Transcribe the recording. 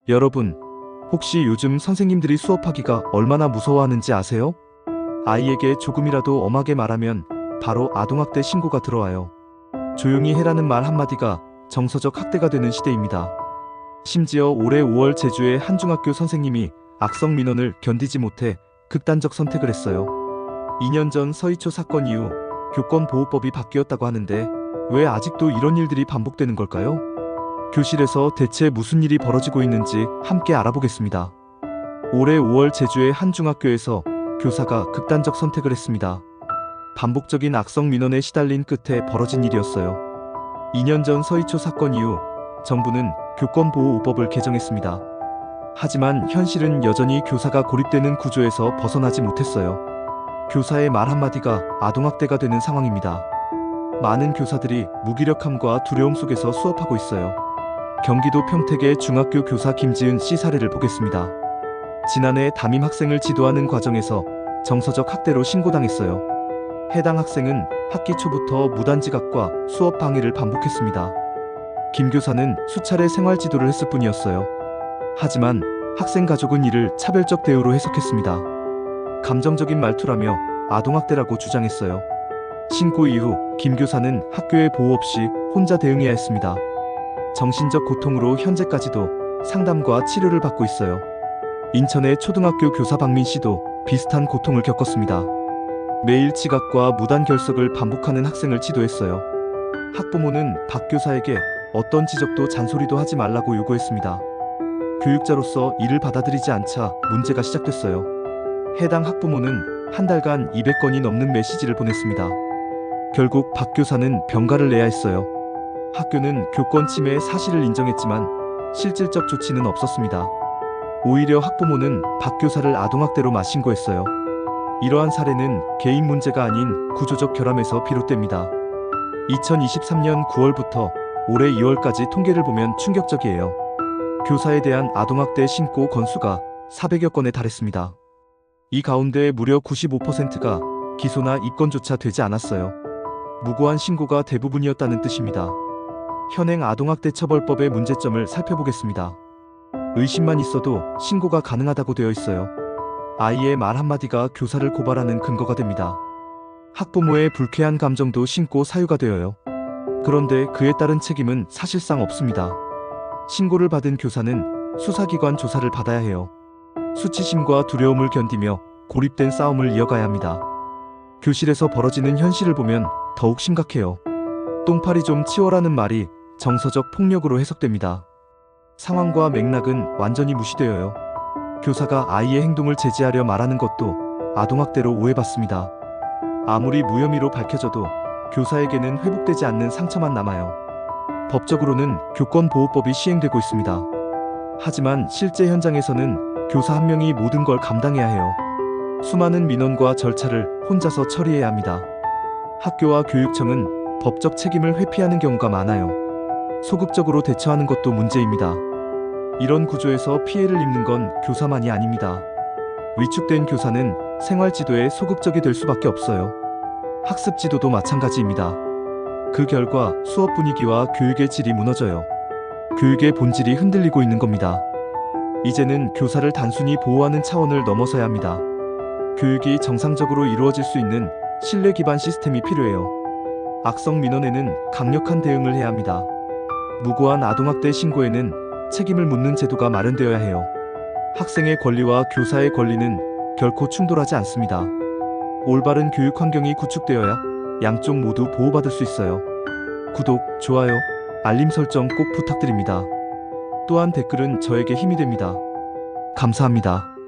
여러분, 혹시 요즘 선생님들이 수업하기가 얼마나 무서워하는지 아세요? 아이에게 조금이라도 엄하게 말하면 바로 아동학대 신고가 들어와요. 조용히 해라는 말 한마디가 정서적 학대가 되는 시대입니다. 심지어 올해 5월 제주의 한 중학교 선생님이 악성 민원을 견디지 못해 극단적 선택을 했어요. 2년 전 서희초 사건 이후 교권보호법이 바뀌었다고 하는데 왜 아직도 이런 일들이 반복되는 걸까요? 교실에서 대체 무슨 일이 벌어지고 있는지 함께 알아보겠습니다. 올해 5월 제주의 한 중학교에서 교사가 극단적 선택을 했습니다. 반복적인 악성 민원에 시달린 끝에 벌어진 일이었어요. 2년 전 서희초 사건 이후 정부는 교권보호법을 개정했습니다. 하지만 현실은 여전히 교사가 고립되는 구조에서 벗어나지 못했어요. 교사의 말 한마디가 아동학대가 되는 상황입니다. 많은 교사들이 무기력함과 두려움 속에서 수업하고 있어요. 경기도 평택의 중학교 교사 김지은 씨 사례를 보겠습니다. 지난해 담임 학생을 지도하는 과정에서 정서적 학대로 신고당했어요. 해당 학생은 학기 초부터 무단 지각과 수업 방해를 반복했습니다. 김 교사는 수차례 생활 지도를 했을 뿐이었어요. 하지만 학생 가족은 이를 차별적 대우로 해석했습니다. 감정적인 말투라며 아동학대라고 주장했어요. 신고 이후 김 교사는 학교의 보호 없이 혼자 대응해야 했습니다. 정신적 고통으로 현재까지도 상담과 치료를 받고 있어요. 인천의 초등학교 교사 박민 씨도 비슷한 고통을 겪었습니다. 매일 지각과 무단 결석을 반복하는 학생을 지도했어요. 학부모는 박 교사에게 어떤 지적도 잔소리도 하지 말라고 요구했습니다. 교육자로서 이를 받아들이지 않자 문제가 시작됐어요. 해당 학부모는 한 달간 200건이 넘는 메시지를 보냈습니다. 결국 박 교사는 병가를 내야 했어요. 학교는 교권 침해의 사실을 인정했지만 실질적 조치는 없었습니다. 오히려 학부모는 박 교사를 아동학대로 맞신고했어요. 이러한 사례는 개인 문제가 아닌 구조적 결함에서 비롯됩니다. 2023년 9월부터 올해 2월까지 통계를 보면 충격적이에요. 교사에 대한 아동학대 신고 건수가 400여 건에 달했습니다. 이 가운데 무려 95%가 기소나 입건조차 되지 않았어요. 무고한 신고가 대부분이었다는 뜻입니다. 현행 아동학대 처벌법의 문제점을 살펴보겠습니다. 의심만 있어도 신고가 가능하다고 되어 있어요. 아이의 말 한마디가 교사를 고발하는 근거가 됩니다. 학부모의 불쾌한 감정도 신고 사유가 되어요. 그런데 그에 따른 책임은 사실상 없습니다. 신고를 받은 교사는 수사기관 조사를 받아야 해요. 수치심과 두려움을 견디며 고립된 싸움을 이어가야 합니다. 교실에서 벌어지는 현실을 보면 더욱 심각해요. 똥파리 좀 치워라는 말이 정서적 폭력으로 해석됩니다. 상황과 맥락은 완전히 무시되어요. 교사가 아이의 행동을 제지하려 말하는 것도 아동학대로 오해받습니다. 아무리 무혐의로 밝혀져도 교사에게는 회복되지 않는 상처만 남아요. 법적으로는 교권보호법이 시행되고 있습니다. 하지만 실제 현장에서는 교사 한 명이 모든 걸 감당해야 해요. 수많은 민원과 절차를 혼자서 처리해야 합니다. 학교와 교육청은 법적 책임을 회피하는 경우가 많아요. 소극적으로 대처하는 것도 문제입니다. 이런 구조에서 피해를 입는 건 교사만이 아닙니다. 위축된 교사는 생활지도에 소극적이 될 수밖에 없어요. 학습 지도도 마찬가지입니다. 그 결과 수업 분위기와 교육의 질이 무너져요. 교육의 본질이 흔들리고 있는 겁니다. 이제는 교사를 단순히 보호하는 차원을 넘어서야 합니다. 교육이 정상적으로 이루어질 수 있는 신뢰 기반 시스템이 필요해요. 악성 민원에는 강력한 대응을 해야 합니다. 무고한 아동학대 신고에는 책임을 묻는 제도가 마련되어야 해요. 학생의 권리와 교사의 권리는 결코 충돌하지 않습니다. 올바른 교육 환경이 구축되어야 양쪽 모두 보호받을 수 있어요. 구독, 좋아요, 알림 설정 꼭 부탁드립니다. 또한 댓글은 저에게 힘이 됩니다. 감사합니다.